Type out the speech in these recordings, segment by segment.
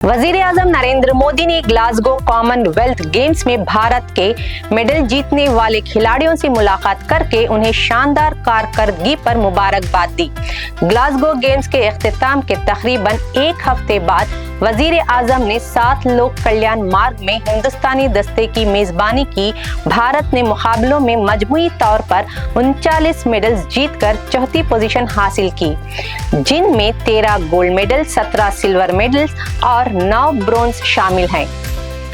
वजीर आजम नरेंद्र मोदी ने Glasgow Commonwealth games में भारत के मेडल जीतने वाले खिलाड़ियों से मुलाकात करके उन्हें शानदार कारकर्दगी पर मुबारकबाद दी। ग्लासगो गेम्स के इख्तिताम के तकरीबन एक हफ्ते बाद वजीर आजम ने 7 लोक कल्याण मार्ग में हिंदुस्तानी दस्ते की मेजबानी की। भारत ने मुकाबलों में मजमूई तौर पर 39 मेडल्स जीतकर चौथी पोजीशन हासिल की, जिनमें 13 गोल्ड मेडल, 17 सिल्वर मेडल्स और 9 ब्रोंज शामिल हैं।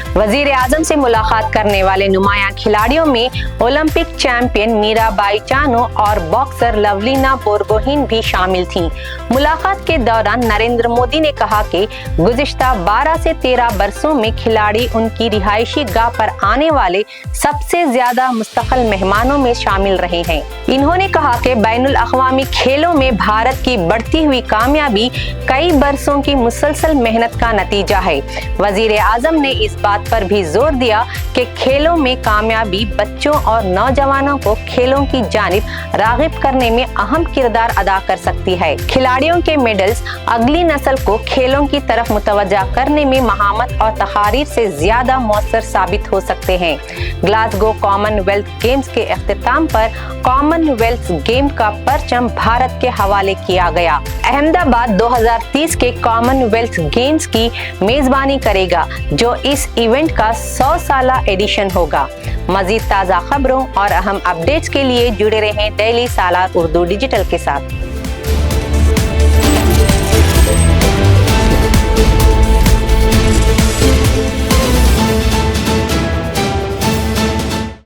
वजीर आजम से मुलाकात करने वाले नुमायां खिलाड़ियों में ओलंपिक चैंपियन मीराबाई चानू और बॉक्सर लवलीना बोरगोहेन भी शामिल थीं। मुलाकात के दौरान नरेंद्र मोदी ने कहा कि गुज़िश्ता 12 से 13 बरसों में खिलाड़ी उनकी रिहायशी गाह पर आने वाले सबसे ज्यादा मुस्तकिल मेहमानों में शामिल रहे हैं। इन्होंने कहा कि बैनुल अक़वामी खेलों में भारत की बढ़ती हुई कामयाबी कई बरसों की मुसलसल मेहनत का नतीजा है। वजीर आजम ने इस बात पर भी जोर दिया कि खेलों में कामयाबी बच्चों और नौजवानों को खेलों की जानिब राग़िब करने में अहम किरदार अदा कर सकती है। खिलाड़ियों के मेडल्स अगली नस्ल को खेलों की तरफ मुतवज्जा करने में महामत और तकारीर से ज्यादा मौसर साबित हो सकते हैं। ग्लासगो कॉमनवेल्थ गेम्स के इख्तिताम पर कॉमनवेल्थ गेम का परचम भारत के हवाले किया गया। अहमदाबाद 2030 के कॉमनवेल्थ गेम्स की मेजबानी करेगा, जो इस इवेंट का 100 साला एडिशन होगा। मजीद ताज़ा खबरों और अहम अपडेट्स के लिए जुड़े रहें डेली सालार उर्दू डिजिटल के साथ।